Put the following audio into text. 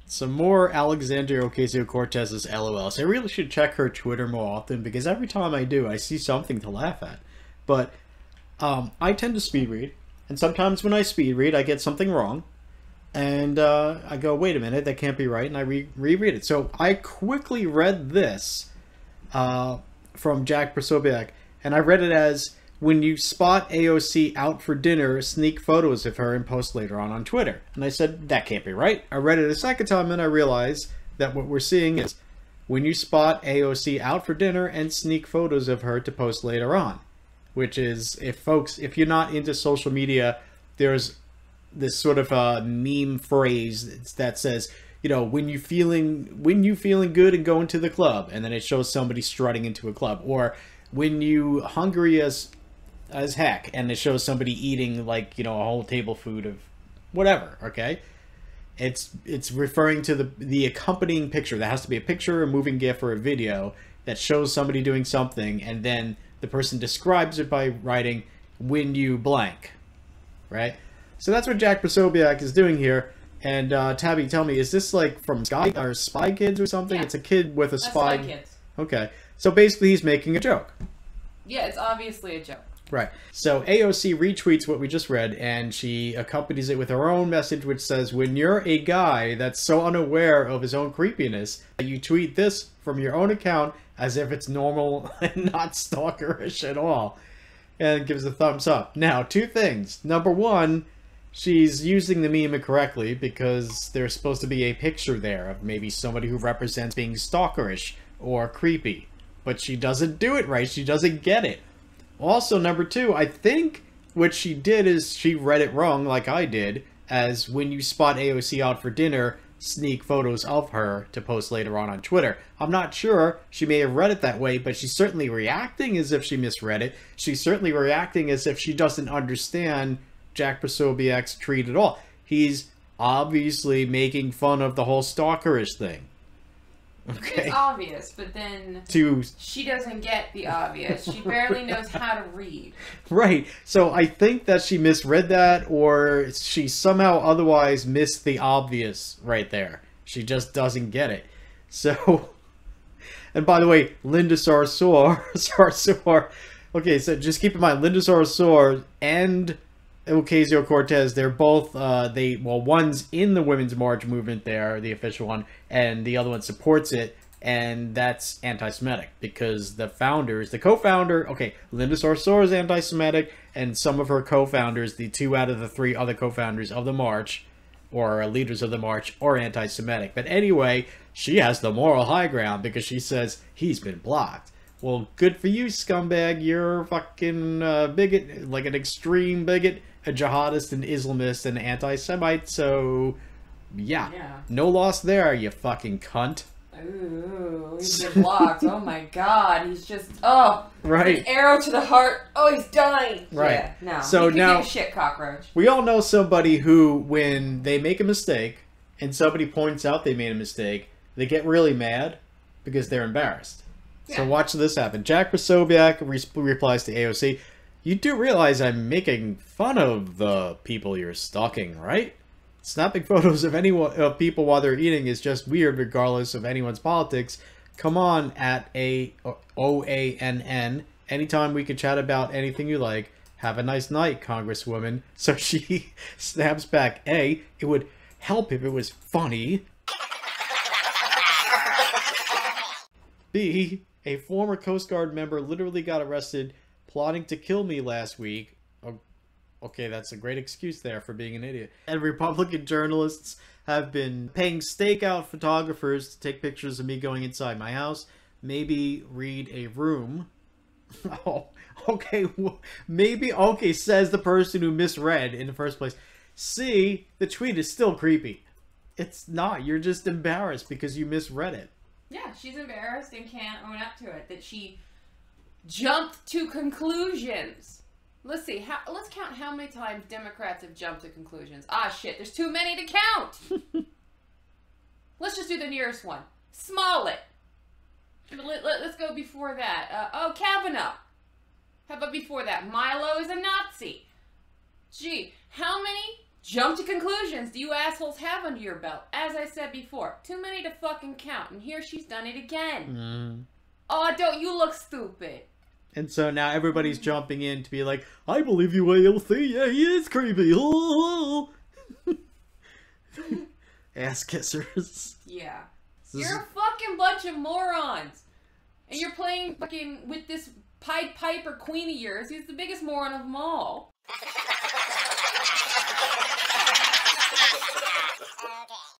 Some more Alexandria Ocasio-Cortez's LOLs. I really should check her Twitter more often because every time I do, I see something to laugh at. But I tend to speed read, and sometimes when I speed read, I get something wrong, and I go, "Wait a minute, that can't be right," and I reread it. So I quickly read this from Jack Posobiec, and I read it as, "When you spot AOC out for dinner, sneak photos of her and post later on Twitter." And I said, that can't be right. I read it a second time and I realized that what we're seeing is, "When you spot AOC out for dinner and sneak photos of her to post later on." Which is, if you're not into social media, there's this sort of meme phrase that says, you know, when you feeling good and going to the club, and then it shows somebody strutting into a club, or when you hungry as heck, and it shows somebody eating, like, you know, a whole table food of whatever. Okay, it's referring to the accompanying picture. There has to be a picture, a moving GIF, or a video that shows somebody doing something, and then the person describes it by writing, "when you blank," right? So that's what Jack Posobiec is doing here. And Tabby, tell me, is this like from Spy Kids or something? Yeah. It's a kid with a spy. Spy Kids. Okay, so basically he's making a joke. Yeah, it's obviously a joke. Right. So AOC retweets what we just read, and she accompanies it with her own message, which says, "When you're a guy that's so unaware of his own creepiness that you tweet this from your own account as if it's normal and not stalkerish at all," and gives a thumbs up. Now, two things. Number one, she's using the meme incorrectly because there's supposed to be a picture there of maybe somebody who represents being stalkerish or creepy. But she doesn't do it right. She doesn't get it. Also, number two, I think what she did is she read it wrong, like I did, as "when you spot AOC out for dinner, sneak photos of her to post later on Twitter." I'm not sure. She may have read it that way, but she's certainly reacting as if she misread it. She's certainly reacting as if she doesn't understand Jack Posobiec's tweet at all. He's obviously making fun of the whole stalkerish thing. Okay. It's obvious, but then she doesn't get the obvious. She barely knows how to read. Right. So I think that she misread that, or she somehow otherwise missed the obvious right there. She just doesn't get it. So, and by the way, Linda Sarsour, okay, so just keep in mind, Linda Sarsour and Ocasio-Cortez, they're both, one's in the Women's March movement there, the official one, and the other one supports it, and that's anti-Semitic, because the co-founder, okay, Linda Sarsour is anti-Semitic, and some of her co-founders, the 2 out of the 3 other co-founders of the march, or leaders of the march, are anti-Semitic. But anyway, she has the moral high ground, because she says, he's been blocked. Well, good for you, scumbag. You're a fucking bigot, like an extreme bigot, a jihadist, an Islamist, and an anti-Semite, so yeah. No loss there, you fucking cunt. Ooh, he's been blocked. Oh my god, he's just, right. An arrow to the heart. Oh, he's dying. Right. Yeah, no. So he now, give a shit, cockroach. We all know somebody who, when they make a mistake, and somebody points out they made a mistake, they get really mad because they're embarrassed. Yeah. So watch this happen. Jack Posobiec replies to AOC, "You do realize I'm making fun of the people you're stalking, right? Snapping photos of people while they're eating is just weird regardless of anyone's politics. Come on, at OANN. Anytime we can chat about anything you like. Have a nice night, Congresswoman." So she snaps back, "A, it would help if it was funny. B, a former Coast Guard member literally got arrested plotting to kill me last week." Oh, okay, that's a great excuse there for being an idiot. "And Republican journalists have been paying stakeout photographers to take pictures of me going inside my house. Maybe read a room." Oh, okay, maybe, okay, says the person who misread in the first place. See, the tweet is still creepy. It's not. You're just embarrassed because you misread it. Yeah, she's embarrassed and can't own up to it. That she jumped to conclusions. Let's see. Let's count how many times Democrats have jumped to conclusions. Ah, shit. There's too many to count. Let's just do the nearest one. Smollett. Let's go before that. Kavanaugh. How about before that? Milo is a Nazi. Gee, how many jump to conclusions do you assholes have under your belt? As I said before, too many to fucking count, and here she's done it again. Oh, don't you look stupid. And so now everybody's jumping in to be like, I believe you, AOC. Yeah, he is creepy. Oh. Ass kissers. Yeah. You're a fucking bunch of morons. And you're playing fucking with this Pied Piper queen of yours. He's the biggest moron of them all.